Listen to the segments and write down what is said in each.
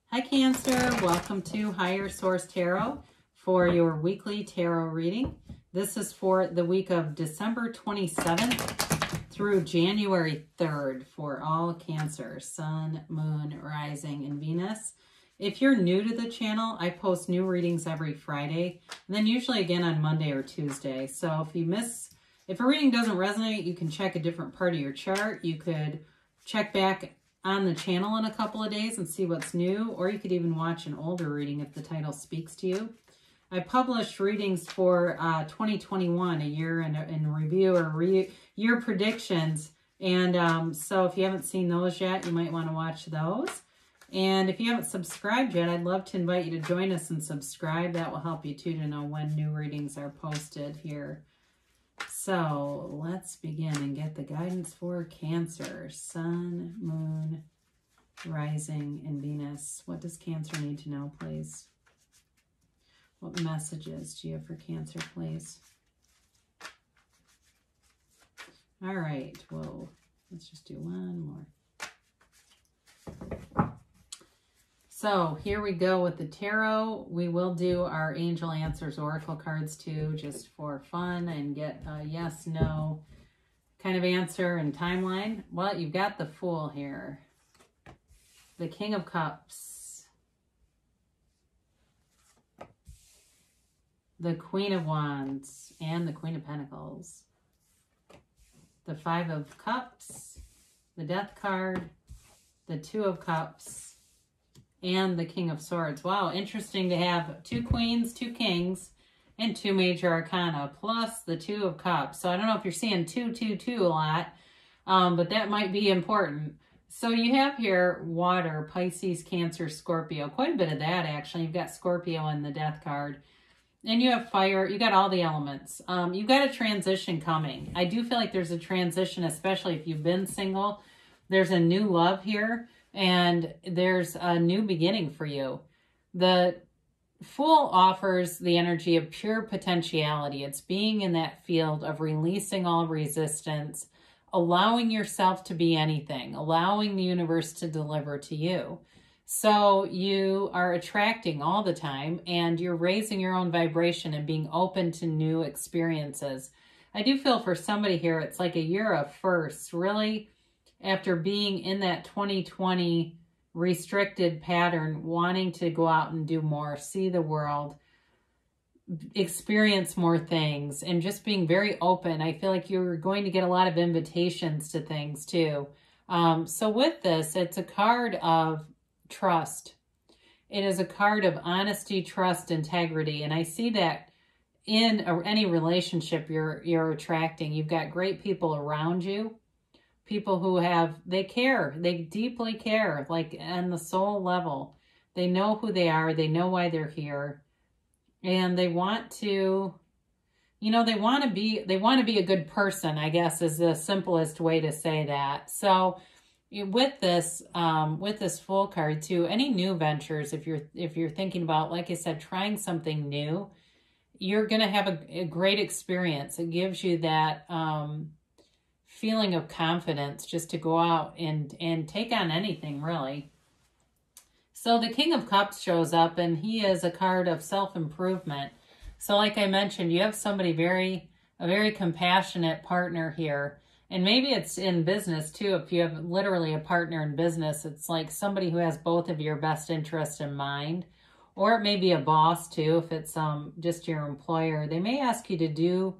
Hi Cancer, welcome to Higher Source Tarot for your weekly tarot reading. This is for the week of December 27th through January 3rd for all Cancer, Sun, Moon, Rising, and Venus. If you're new to the channel, I post new readings every Friday, and then usually again on Monday or Tuesday. So if a reading doesn't resonate, you can check a different part of your chart. You could check back on the channel in a couple of days and see what's new, or you could even watch an older reading if the title speaks to you. I published readings for 2021, a year in review or year predictions, and so if you haven't seen those yet, you might want to watch those. And if you haven't subscribed yet, I'd love to invite you to join us and subscribe. That will help you too to know when new readings are posted here. So let's begin and get the guidance for Cancer, Sun, Moon, Rising, and Venus. What does Cancer need to know, please? What messages do you have for Cancer, please? All right, whoa, let's just do one more. So here we go with the tarot. We will do our Angel Answers Oracle cards too, just for fun and get a yes, no kind of answer and timeline. Well, you've got the Fool here. The King of Cups. The Queen of Wands and the Queen of Pentacles. The Five of Cups. The Death card. The Two of Cups. And the King of Swords. Wow, interesting to have two queens, two kings, and two major arcana, plus the Two of Cups. So I don't know if you're seeing 222 a lot, but that might be important. So you have here water, Pisces, Cancer, Scorpio. Quite a bit of that, actually. You've got Scorpio in the Death card. And you have fire. You got all the elements. You've got a transition coming. I do feel like there's a transition, especially if you've been single. There's a new love here. And there's a new beginning for you. The Fool offers the energy of pure potentiality. It's being in that field of releasing all resistance, allowing yourself to be anything, allowing the universe to deliver to you. So you are attracting all the time, and you're raising your own vibration and being open to new experiences. I do feel for somebody here, it's like a year of firsts, really. After being in that 2020 restricted pattern, wanting to go out and do more, see the world, experience more things, and just being very open. I feel like you're going to get a lot of invitations to things too. So with this, it's a card of trust. It is a card of honesty, trust, integrity. And I see that in any relationship you're attracting. You've got great people around you. People who they care, they deeply care, like on the soul level. They know who they are, they know why they're here, and they want to, they want to be a good person, I guess is the simplest way to say that. So with this Fool card too, any new ventures, if you're thinking about, like I said, trying something new, you're going to have a great experience. It gives you that, feeling of confidence just to go out and take on anything, really. So the King of Cups shows up, and he is a card of self-improvement. So like I mentioned, you have somebody a very compassionate partner here. And maybe it's in business too. If you have literally a partner in business, it's like somebody who has both of your best interests in mind. Or it may be a boss too, if it's just your employer. They may ask you to do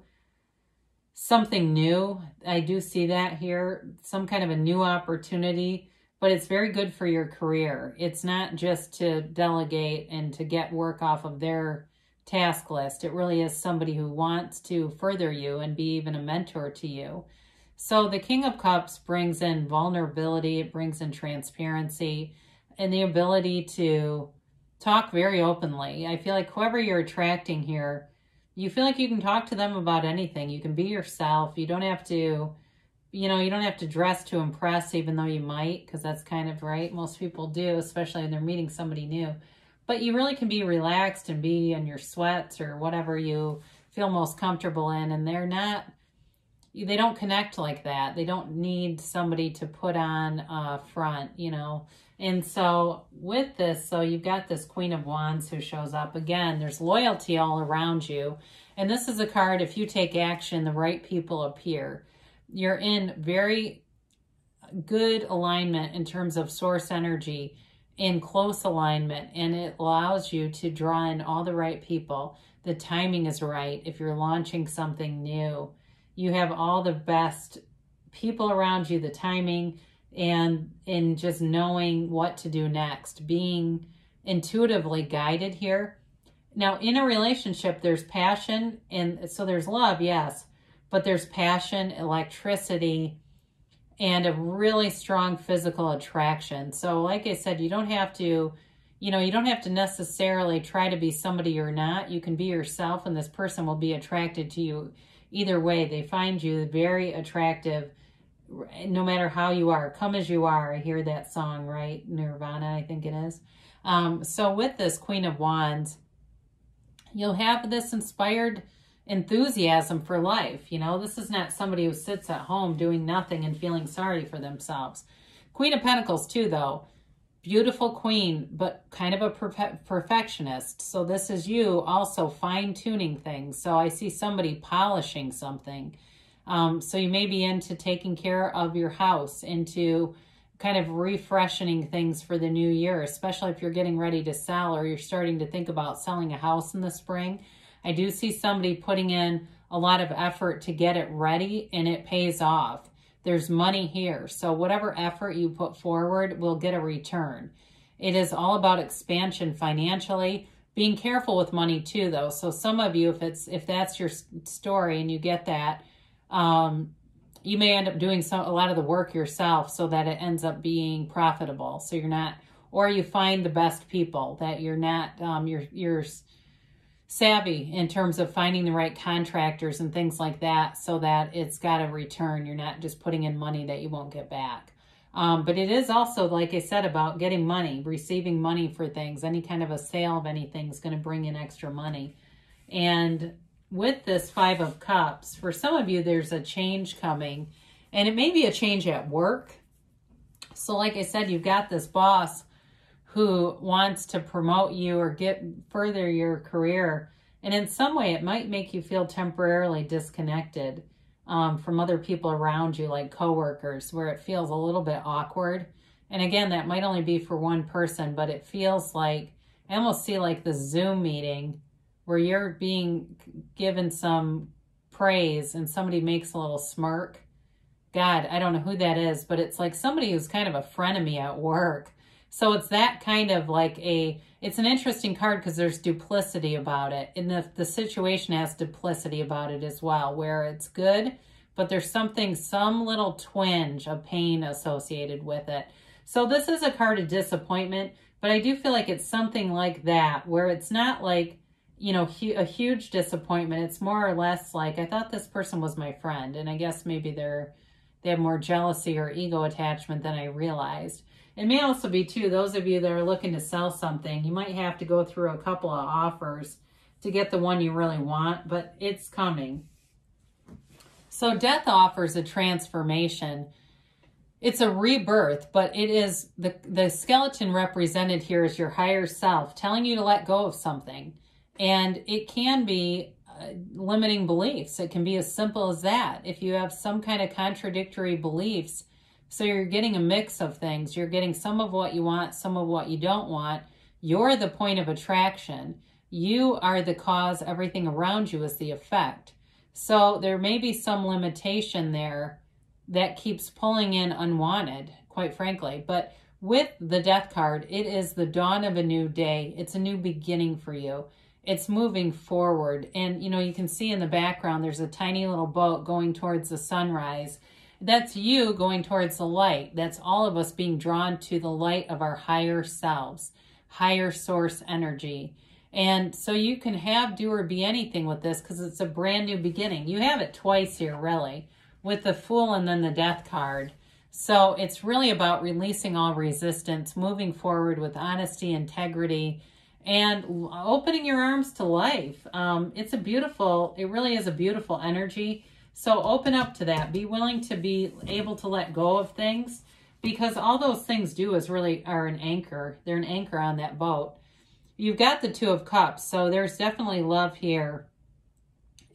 something new. I do see that here, some kind of a new opportunity, but it's very good for your career. It's not just to delegate and to get work off of their task list. It really is somebody who wants to further you and be even a mentor to you. So the King of Cups brings in vulnerability, it brings in transparency, and the ability to talk very openly. I feel like whoever you're attracting here, you feel like you can talk to them about anything. You can be yourself. You don't have to, you don't have to dress to impress, even though you might, because that's kind of right. Most people do, especially when they're meeting somebody new. But you really can be relaxed and be in your sweats or whatever you feel most comfortable in. And they're not, they don't connect like that. They don't need somebody to put on a front, you know. And so with this, so you've got this Queen of Wands who shows up. Again, there's loyalty all around you. And this is a card, if you take action, the right people appear. You're in very good alignment in terms of source energy, in close alignment, and it allows you to draw in all the right people. The timing is right. If you're launching something new, you have all the best people around you, the timing, and in just knowing what to do next, being intuitively guided here. Now, in a relationship, there's passion, and so there's love, yes, but there's passion, electricity, and a really strong physical attraction. So like I said, you don't have to, you know, you don't have to necessarily try to be somebody you're not. You can be yourself, and this person will be attracted to you either way. They find you very attractive no matter how you are. Come as you are. I hear that song, right? Nirvana, I think it is. So with this Queen of Wands, you'll have this inspired enthusiasm for life. You know, this is not somebody who sits at home doing nothing and feeling sorry for themselves. Queen of Pentacles too, though. Beautiful queen, but kind of a perfectionist. So this is you also fine-tuning things. So I see somebody polishing something. So you may be into taking care of your house, into kind of refreshing things for the new year, especially if you're getting ready to sell or you're starting to think about selling a house in the spring. I do see somebody putting in a lot of effort to get it ready, and it pays off. There's money here. So whatever effort you put forward will get a return. It is all about expansion financially. Being careful with money too, though. So some of you, if that's your story and you get that, you may end up doing a lot of the work yourself so that it ends up being profitable. So you're not, or you find the best people, that you're not, you're savvy in terms of finding the right contractors and things like that, so that it's got a return. You're not just putting in money that you won't get back. But it is also, like I said, about getting money, receiving money for things. Any kind of a sale of anything is going to bring in extra money. And with this Five of Cups, for some of you, there's a change coming, and it may be a change at work. So like I said, you've got this boss who wants to promote you or get further your career. And in some way, it might make you feel temporarily disconnected from other people around you, like coworkers, where it feels a little bit awkward. And again, that might only be for one person, but it feels like, I almost see like the Zoom meeting where you're being given some praise and somebody makes a little smirk. God, I don't know who that is, but it's like somebody who's kind of a frenemy at work. So it's that kind of like it's an interesting card because there's duplicity about it. And the situation has duplicity about it as well, where it's good, but there's some little twinge of pain associated with it. So this is a card of disappointment, but I do feel like it's something like that, where it's not like, you know, a huge disappointment. It's more or less like, I thought this person was my friend, and I guess maybe they have more jealousy or ego attachment than I realized. It may also be, too, those of you that are looking to sell something, you might have to go through a couple of offers to get the one you really want, but it's coming. So death offers a transformation. It's a rebirth, but it is the skeleton represented here is your higher self telling you to let go of something. And it can be limiting beliefs. It can be as simple as that. If you have some kind of contradictory beliefs, so you're getting a mix of things. You're getting some of what you want, some of what you don't want. You're the point of attraction. You are the cause. Everything around you is the effect. So there may be some limitation there that keeps pulling in unwanted, quite frankly. But with the Death card, it is the dawn of a new day. It's a new beginning for you. It's moving forward. And, you know, you can see in the background, there's a tiny little boat going towards the sunrise. That's you going towards the light. That's all of us being drawn to the light of our higher selves, higher source energy. And so you can have, do, or be anything with this because it's a brand new beginning. You have it twice here, really, with the Fool and then the Death card. So it's really about releasing all resistance, moving forward with honesty, integrity, and opening your arms to life. It really is a beautiful energy. So open up to that. Be willing to be able to let go of things, because all those things do is really are an anchor. They're an anchor on that boat. You've got the Two of Cups, so there's definitely love here.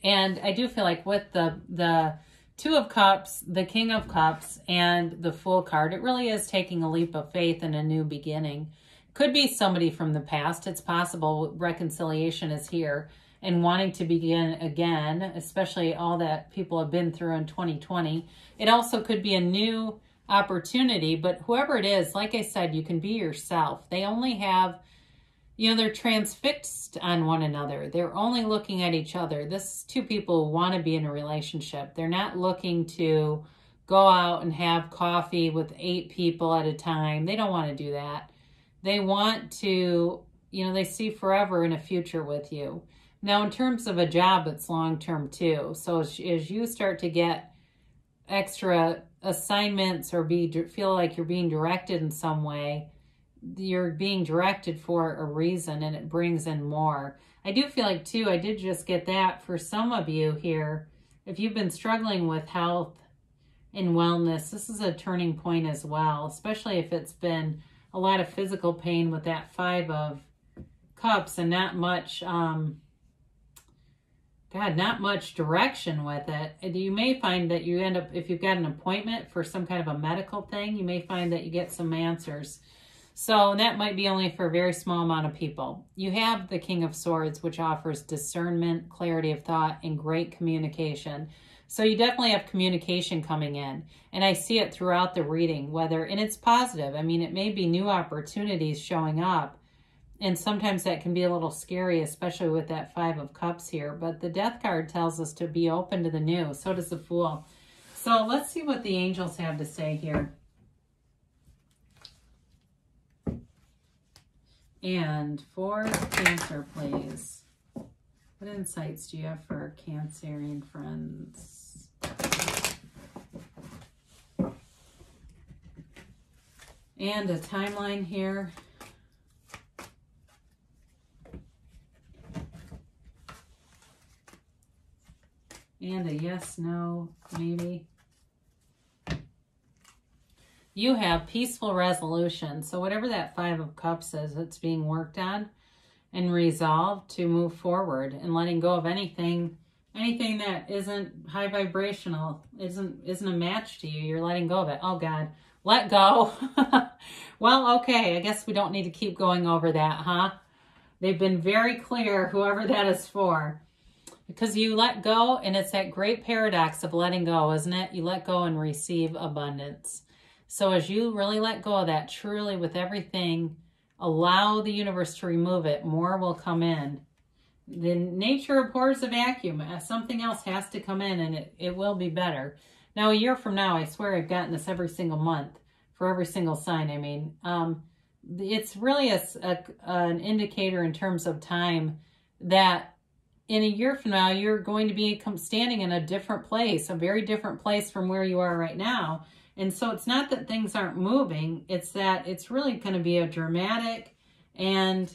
And I do feel like with the Two of Cups, the King of Cups, and the Fool card, it really is taking a leap of faith in a new beginning. Could be somebody from the past. It's possible reconciliation is here and wanting to begin again, especially all that people have been through in 2020. It also could be a new opportunity, but whoever it is, like I said, you can be yourself. They only have, you know, they're transfixed on one another. They're only looking at each other. This two people who want to be in a relationship. They're not looking to go out and have coffee with 8 people at a time. They don't want to do that. They want to, you know, they see forever in a future with you. Now, in terms of a job, it's long-term too. So as you start to get extra assignments or feel like you're being directed in some way, you're being directed for a reason, and it brings in more. I do feel like too, I did just get that for some of you here. If you've been struggling with health and wellness, this is a turning point as well, especially if it's been a lot of physical pain with that 5 of Cups and not much, not much direction with it. You may find that you end up, if you've got an appointment for some kind of a medical thing, you may find that you get some answers. So that might be only for a very small amount of people. You have the King of Swords, which offers discernment, clarity of thought, and great communication. So you definitely have communication coming in. And I see it throughout the reading, and it's positive. I mean, it may be new opportunities showing up. And sometimes that can be a little scary, especially with that 5 of Cups here. But the Death card tells us to be open to the new. So does the Fool. So let's see what the angels have to say here. And for Cancer, please. What insights do you have for our Cancerian friends? And a timeline here. And a yes, no, maybe. You have peaceful resolution. So whatever that 5 of Cups is, it's being worked on and resolved to move forward and letting go of anything that isn't high vibrational, isn't a match to you. You're letting go of it. Oh God, let go. Well, okay, I guess we don't need to keep going over that, huh? They've been very clear, whoever that is for. Because you let go, and it's that great paradox of letting go, isn't it? You let go and receive abundance. So as you really let go of that, truly with everything, allow the universe to remove it, more will come in. The nature abhors a vacuum. Something else has to come in, and it will be better. Now, a year from now, I swear I've gotten this every single month for every single sign. I mean, it's really an indicator in terms of time that in a year from now, you're going to be standing in a different place, a very different place from where you are right now. And so it's not that things aren't moving, it's that it's really going to be a dramatic, and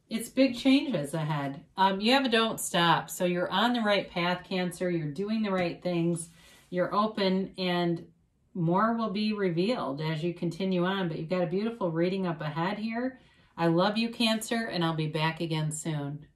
it's big changes ahead. You have a don't stop. So you're on the right path, Cancer. You're doing the right things. You're open, and more will be revealed as you continue on. But you've got a beautiful reading up ahead here. I love you, Cancer, and I'll be back again soon.